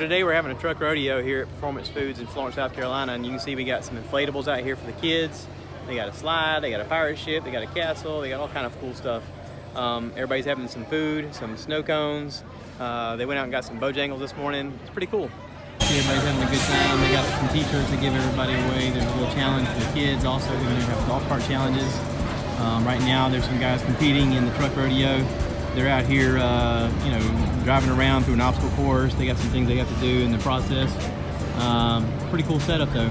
Today we're having a truck rodeo here at Performance Foods in Florence, South Carolina, and you can see we got some inflatables out here for the kids. They got a slide, they got a pirate ship, they got a castle, they got all kind of cool stuff. Everybody's having some food, some snow cones. They went out and got some Bojangles this morning. It's pretty cool. Everybody's having a good time. They got some t-shirts to give everybody away. There's a little challenge for the kids. Also, we're going to have golf cart challenges. Right now, there's some guys competing in the truck rodeo. They're out here, driving around through an obstacle course. They got some things they have to do in the process. Pretty cool setup though.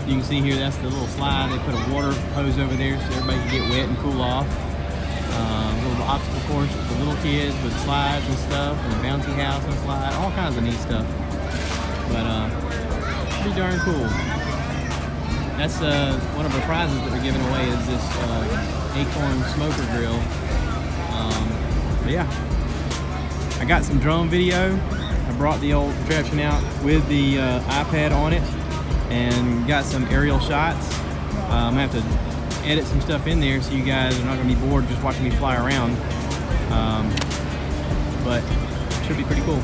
You can see here, that's the little slide. They put a water hose over there so everybody can get wet and cool off. Little obstacle course for the little kids with slides and stuff, and a bouncy house and slide, all kinds of neat stuff. But pretty darn cool. That's one of our prizes that we're giving away is this acorn smoker grill. But yeah, I got some drone video. I brought the old contraption out with the iPad on it and got some aerial shots. I'm gonna have to edit some stuff in there so you guys are not gonna be bored just watching me fly around. But it should be pretty cool.